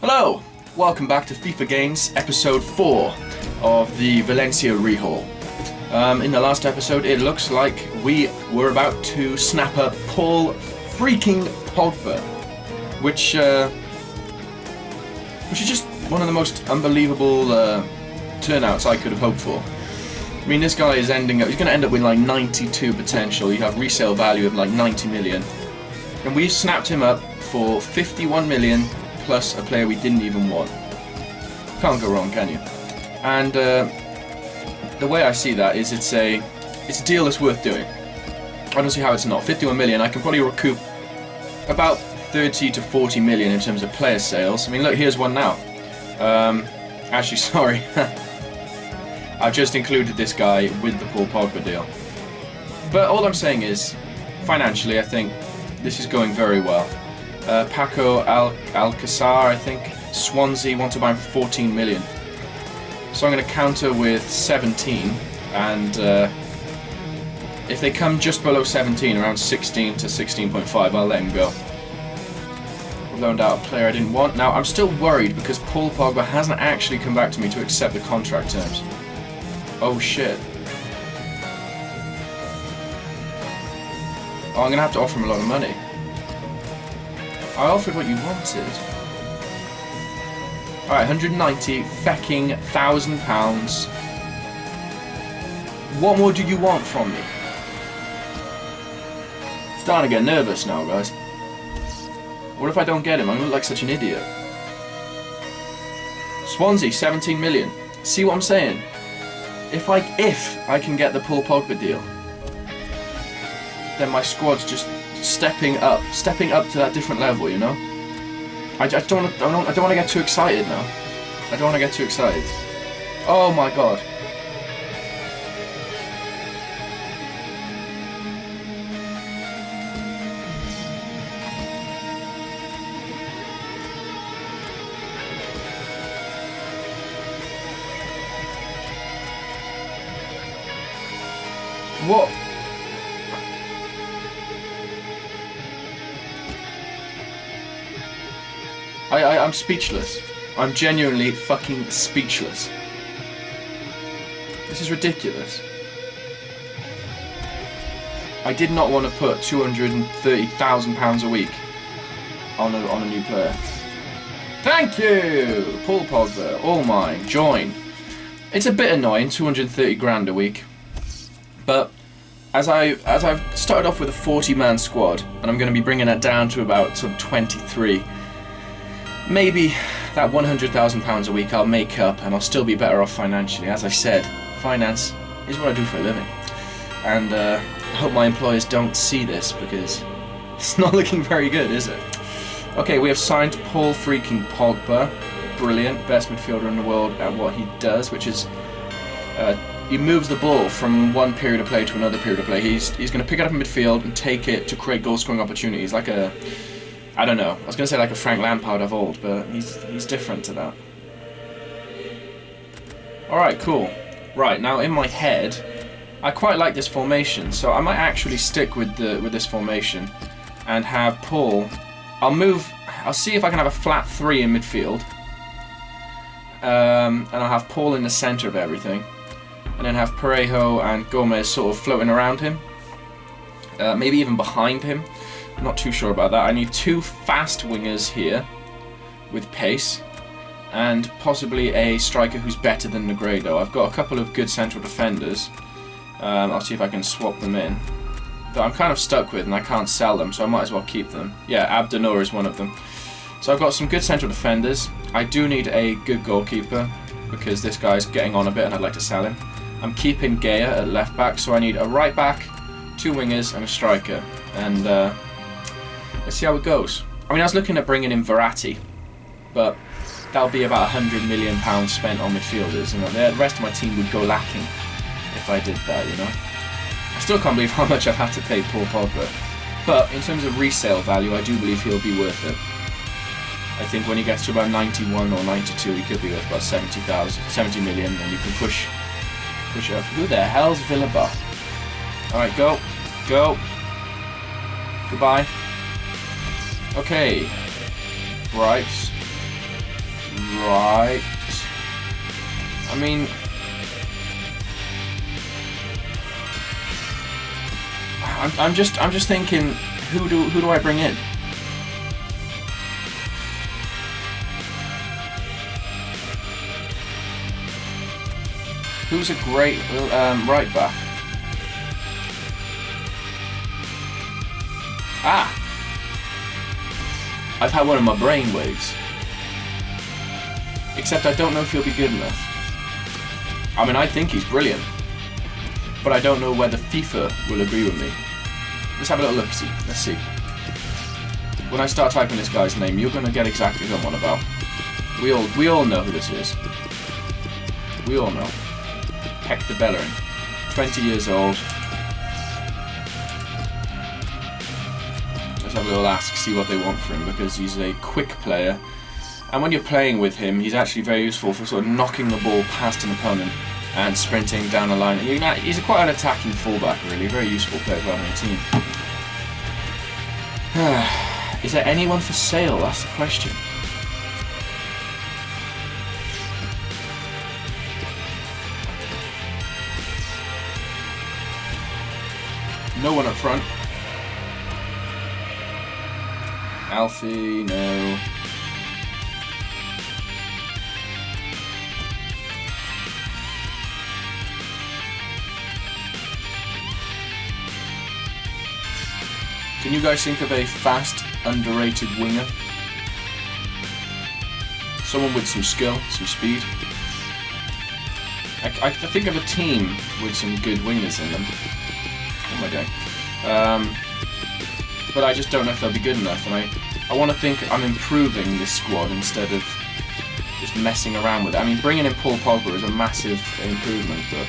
Hello, welcome back to FIFA Games episode 4 of the Valencia rehaul. In the last episode it looks like we were about to snap up Paul freaking Pogba, which is just one of the most unbelievable turnouts I could have hoped for. I mean, this guy is he's going to end up with like 92 potential. You have resale value of like 90 million. And we snapped him up for 51 million plus a player we didn't even want. Can't go wrong, can you? And the way I see that is it's a deal that's worth doing. I don't see how it's not. 51 million, I can probably recoup about 30 to 40 million in terms of player sales. I mean, look, here's one now. Actually, sorry. I've just included this guy with the Paul Pogba deal. But all I'm saying is, financially, I think this is going very well. Paco Alcázar, I think, Swansea want to buy him for 14 million. So I'm going to counter with 17, and if they come just below 17, around 16 to 16.5, I'll let him go. Loaned out a player I didn't want. Now, I'm still worried because Paul Pogba hasn't actually come back to me to accept the contract terms. Oh shit. Oh, I'm going to have to offer him a lot of money. I offered what you wanted. Alright, 190 fecking £1,000. What more do you want from me? Starting to get nervous now, guys. What if I don't get him? I'm going to look like such an idiot. Swansea, 17 million. See what I'm saying? If I can get the Paul Pogba deal, then my squad's just stepping up to that different level, you know? I don't want to get too excited now. I don't want to get too excited. Oh my god. What? I'm speechless. I'm genuinely fucking speechless. This is ridiculous. I did not want to put £230,000 a week on a new player. Thank you! Paul Pogba, all mine, join. It's a bit annoying, 230 grand a week. But as I've started off with a 40-man squad, and I'm going to be bringing that down to about sort of 23, maybe that £100,000 a week I'll make up, and I'll still be better off financially. As I said, finance is what I do for a living, and I hope my employers don't see this because it's not looking very good, is it? Okay, we have signed Paul freaking Pogba. Brilliant, best midfielder in the world at what he does, which is he moves the ball from one period of play to another period of play. He's going to pick it up in midfield and take it to create goal-scoring opportunities, like a, I don't know, I was going to say like a Frank Lampard of old, but he's different to that. Alright, cool. Right, now in my head, I quite like this formation, so I might actually stick with this formation and have Paul. I'll see if I can have a flat 3 in midfield, and I'll have Paul in the centre of everything, and then have Parejo and Gomez sort of floating around him, maybe even behind him. I'm not too sure about that. I need 2 fast wingers here with pace, and possibly a striker who's better than Negredo. I've got a couple of good central defenders. I'll see if I can swap them in. That I'm kind of stuck with and I can't sell them, so I might as well keep them. Yeah, Abdennour is one of them. So I've got some good central defenders. I do need a good goalkeeper because this guy's getting on a bit and I'd like to sell him. I'm keeping Gea at left back, so I need a right back, 2 wingers and a striker. And let's see how it goes. I mean, I was looking at bringing in Verratti, but that'll be about £100 million spent on midfielders, and the rest of my team would go lacking if I did that, you know. I still can't believe how much I've had to pay Paul Pogba, but in terms of resale value, I do believe he'll be worth it. I think when he gets to about 91 or 92, he could be worth about 70 million, and you can push it up. Who the hell's Villaba? Alright, go. Goodbye. Okay. Right. Right. I mean, I'm just thinking, who do I bring in? Who's a great right back? Ah! I've had one of my brain waves. Except I don't know if he'll be good enough. I mean, I think he's brilliant. But I don't know whether FIFA will agree with me. Let's have a little look-see. Let's see. When I start typing this guy's name, you're going to get exactly what I'm on about. We all know who this is. We all know. Hector Bellerin. 20 years old. Let's have a little ask, see what they want for him, because he's a quick player. And when you're playing with him, he's actually very useful for sort of knocking the ball past an opponent and sprinting down the line. He's quite an attacking fullback, really. A very useful player for having a team. Is there anyone for sale? That's the question. No one up front. Alfie, no. Can you guys think of a fast, underrated winger? Someone with some skill, some speed. I think of a team with some good wingers in them. What am I doing? But I just don't know if they'll be good enough, and I want to think I'm improving this squad instead of just messing around with it. I mean, bringing in Paul Pogba is a massive improvement, but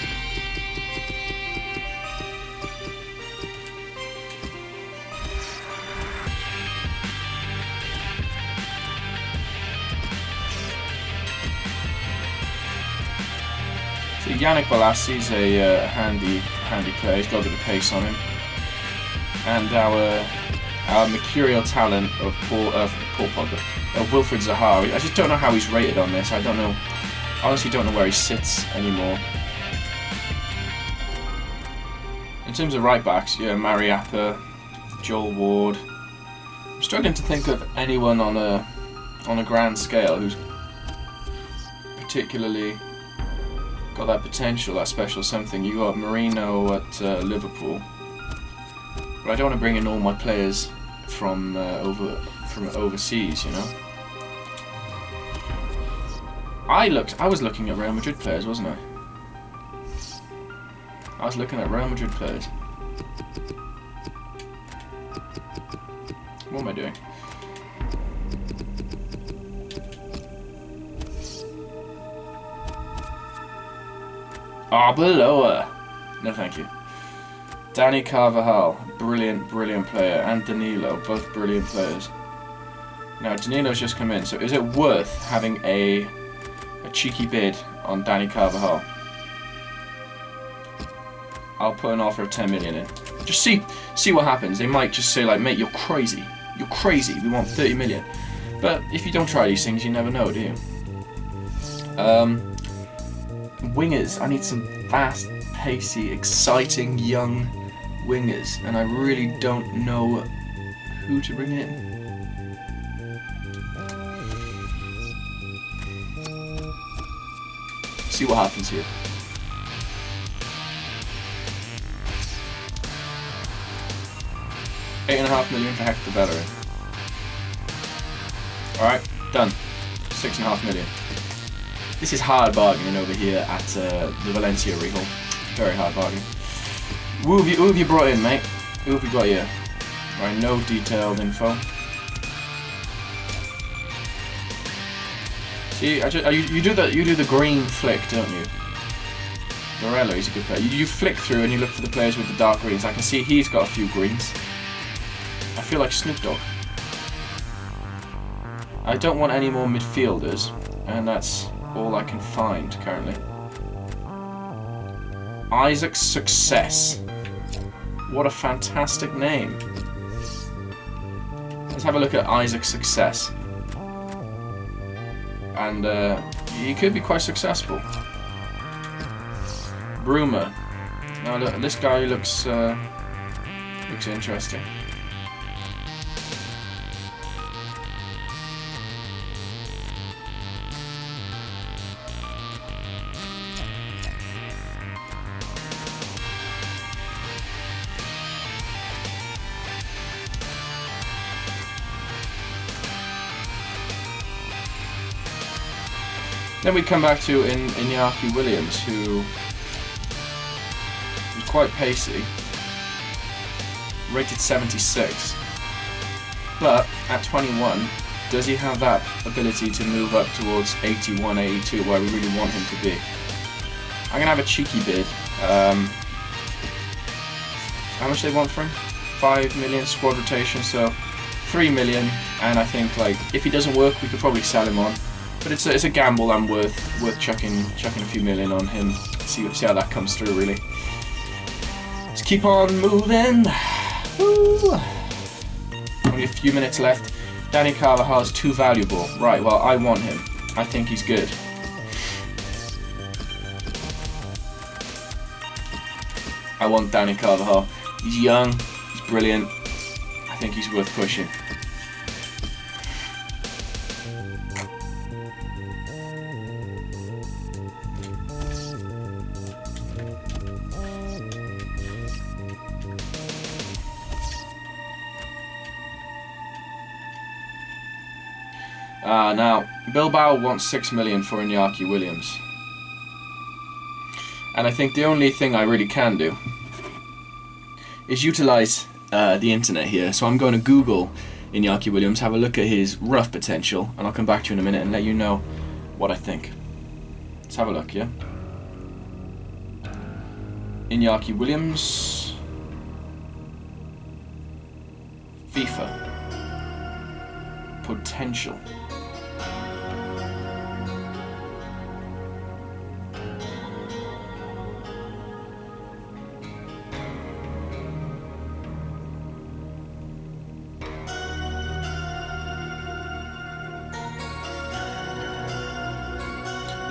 so Yannick Bolassi's a handy player. He's got a bit of pace on him, and our mercurial talent of Paul Pogba, Wilfried Zaha. I just don't know how he's rated on this. I don't know. Honestly, don't know where he sits anymore. In terms of right backs, yeah, Mariappa, Joel Ward. I'm struggling to think of anyone on a grand scale who's particularly got that potential, that special something. You got Marino at Liverpool, but I don't want to bring in all my players from overseas, you know. I was looking at Real Madrid players, wasn't I? I was looking at Real Madrid players. What am I doing? Arbeloa. No, thank you. Dani Carvajal, brilliant player, and Danilo, both brilliant players. Now Danilo's just come in, so is it worth having a cheeky bid on Dani Carvajal? I'll put an offer of 10 million in. Just see what happens. They might just say like, mate, you're crazy. You're crazy. We want 30 million. But if you don't try these things, you never know, do you? Wingers. I need some fast, pacey, exciting young wingers, and I really don't know who to bring in. See what happens here. $8.5 million for Hector Bellerin. Alright, done. $6.5 million. This is hard bargaining over here at the Valencia rehaul. Very hard bargain. Who have you brought in, mate? Who have you got here? Right, no detailed info. See, you do the green flick, don't you? Morello, he's a good player. You flick through and you look for the players with the dark greens. I can see he's got a few greens. I feel like Snoop Dogg. I don't want any more midfielders, and that's all I can find currently. Isaac Success. What a fantastic name. Let's have a look at Isaac Success. and he could be quite successful. Bruma. Now look, this guy looks interesting. Then we come back to Iñaki Williams, who was quite pacey, rated 76. But at 21, does he have that ability to move up towards 81, 82, where we really want him to be? I'm gonna have a cheeky bid. How much they want for him? 5 million squad rotation, so 3 million. And I think like if he doesn't work, we could probably sell him on. But it's a gamble I'm worth chucking a few million on him. See how that comes through, really. Let's keep on moving. Woo. Only a few minutes left. Danny Carvajal's too valuable. Right, well, I want him. I think he's good. I want Danny Carvajal. He's young, he's brilliant. I think he's worth pushing. Now, Bilbao wants 6 million for Iñaki Williams. And I think the only thing I really can do is utilize the internet here. So I'm going to Google Iñaki Williams, have a look at his rough potential, and I'll come back to you in a minute and let you know what I think. Let's have a look, yeah? Iñaki Williams. FIFA. Potential.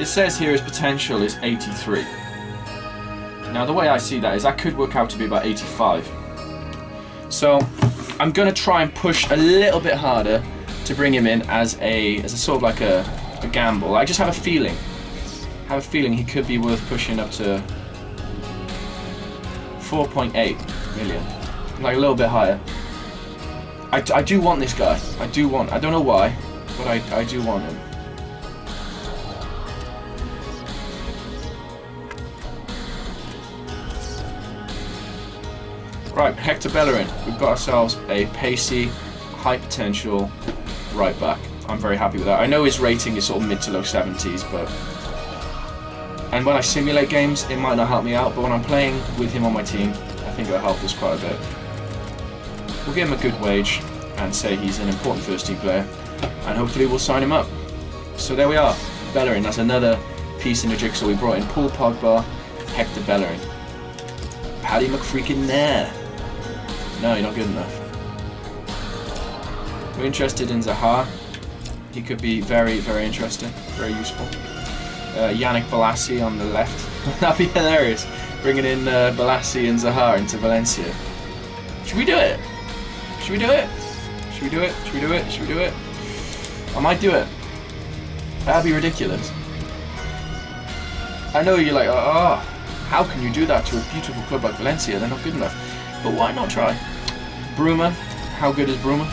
It says here his potential is 83. Now the way I see that is that could work out to be about 85. So I'm going to try and push a little bit harder to bring him in as a sort of like a gamble. I just have a feeling. He could be worth pushing up to 4.8 million. Like a little bit higher. I do want this guy. I don't know why, but I do want him. Right, Hector Bellerin. We've got ourselves a pacey, high potential right back. I'm very happy with that. I know his rating is sort of mid to low 70s, but... And when I simulate games, it might not help me out, but when I'm playing with him on my team, I think it'll help us quite a bit. We'll give him a good wage and say he's an important first team player, and hopefully we'll sign him up. So there we are, Bellerin. That's another piece in the jigsaw. We brought in Paul Pogba, Hector Bellerin. Paddy McFreakin there. No, you're not good enough. We're interested in Zaha. He could be very, very interesting, very useful. Yannick Bolasie on the left. That'd be hilarious. Bringing in Bolasie and Zaha into Valencia. Should we do it? Should we do it? Should we do it? Should we do it? Should we do it? I might do it. That'd be ridiculous. I know you're like, oh, how can you do that to a beautiful club like Valencia? They're not good enough. But why not try? Bruma. How good is Bruma?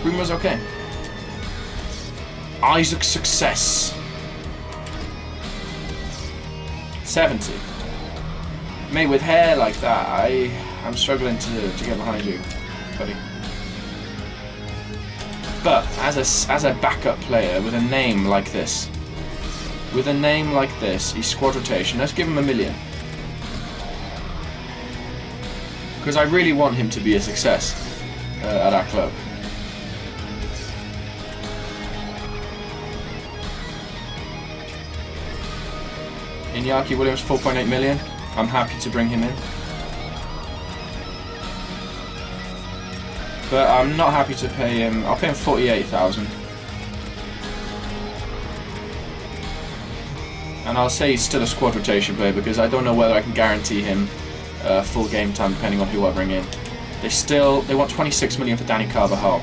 Bruma's okay. Isaac Success. 70. Mate, with hair like that, I'm struggling to get behind you, buddy. But as a backup player with a name like this, he's squad rotation. Let's give him $1 million. Because I really want him to be a success at our club. Iñaki Williams, 4.8 million. I'm happy to bring him in. But I'm not happy to pay him. I'll pay him 48,000. And I'll say he's still a squad rotation player because I don't know whether I can guarantee him full game time depending on who I bring in. They want 26 million for Danny Carvajal.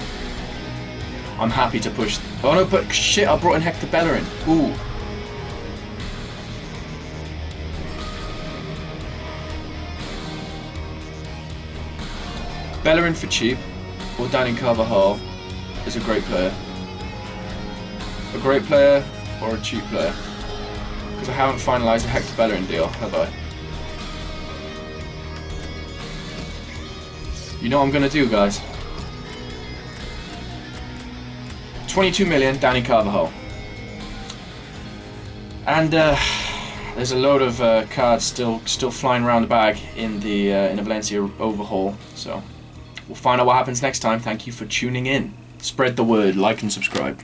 I'm happy to push. Oh no, but shit, I brought in Hector Bellerin. Ooh. Bellerin for cheap, or Danny Carvajal is a great player. A great player or a cheap player? Because I haven't finalised the Hector Bellerin deal, have I? You know what I'm going to do, guys? 22 million, Danny Carvajal. And there's a load of cards still flying around the bag in the Valencia overhaul. So we'll find out what happens next time. Thank you for tuning in. Spread the word, like and subscribe.